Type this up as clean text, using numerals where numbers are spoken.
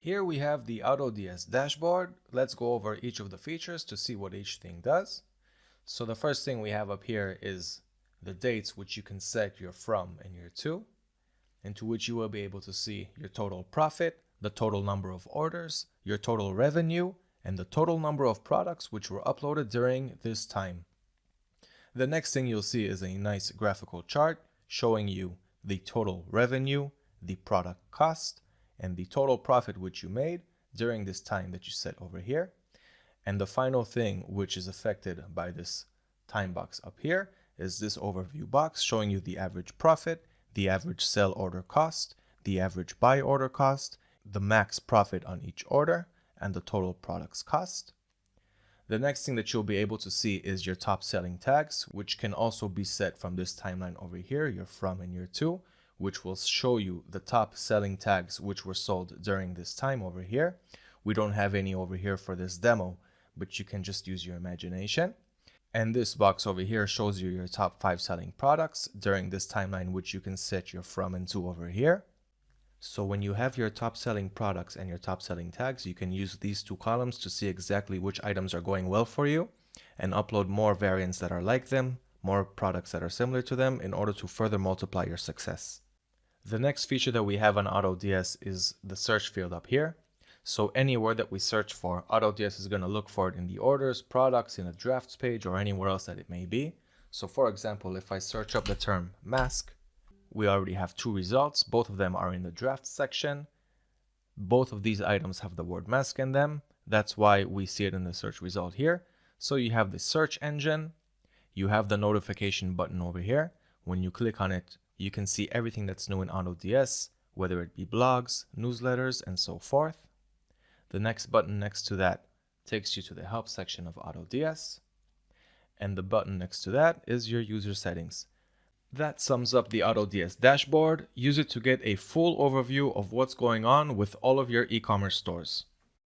Here we have the AutoDS dashboard. Let's go over each of the features to see what each thing does. So the first thing we have up here is the dates which you can set your from and your to, into which you will be able to see your total profit, the total number of orders, your total revenue, and the total number of products which were uploaded during this time. The next thing you'll see is a nice graphical chart showing you the total revenue, the product cost, and the total profit which you made during this time that you set over here. And the final thing which is affected by this time box up here is this overview box showing you the average profit, the average sell order cost, the average buy order cost, the max profit on each order, and the total products cost. The next thing that you'll be able to see is your top selling tags, which can also be set from this timeline over here, your from and your to, which will show you the top selling tags which were sold during this time over here. We don't have any over here for this demo, but you can just use your imagination. And this box over here shows you your top 5 selling products during this timeline, which you can set your from and to over here. So when you have your top selling products and your top selling tags, you can use these two columns to see exactly which items are going well for you and upload more variants that are like them, more products that are similar to them in order to further multiply your success. The next feature that we have on AutoDS is the search field up here. So any word that we search for, AutoDS is going to look for it in the orders, products, in a drafts page, or anywhere else that it may be. So for example, if I search up the term mask, we already have 2 results. Both of them are in the drafts section. Both of these items have the word mask in them. That's why we see it in the search result here. So you have the search engine. You have the notification button over here. When you click on it, you can see everything that's new in AutoDS, whether it be blogs, newsletters, and so forth. The next button next to that takes you to the help section of AutoDS. And the button next to that is your user settings. That sums up the AutoDS dashboard. Use it to get a full overview of what's going on with all of your e-commerce stores.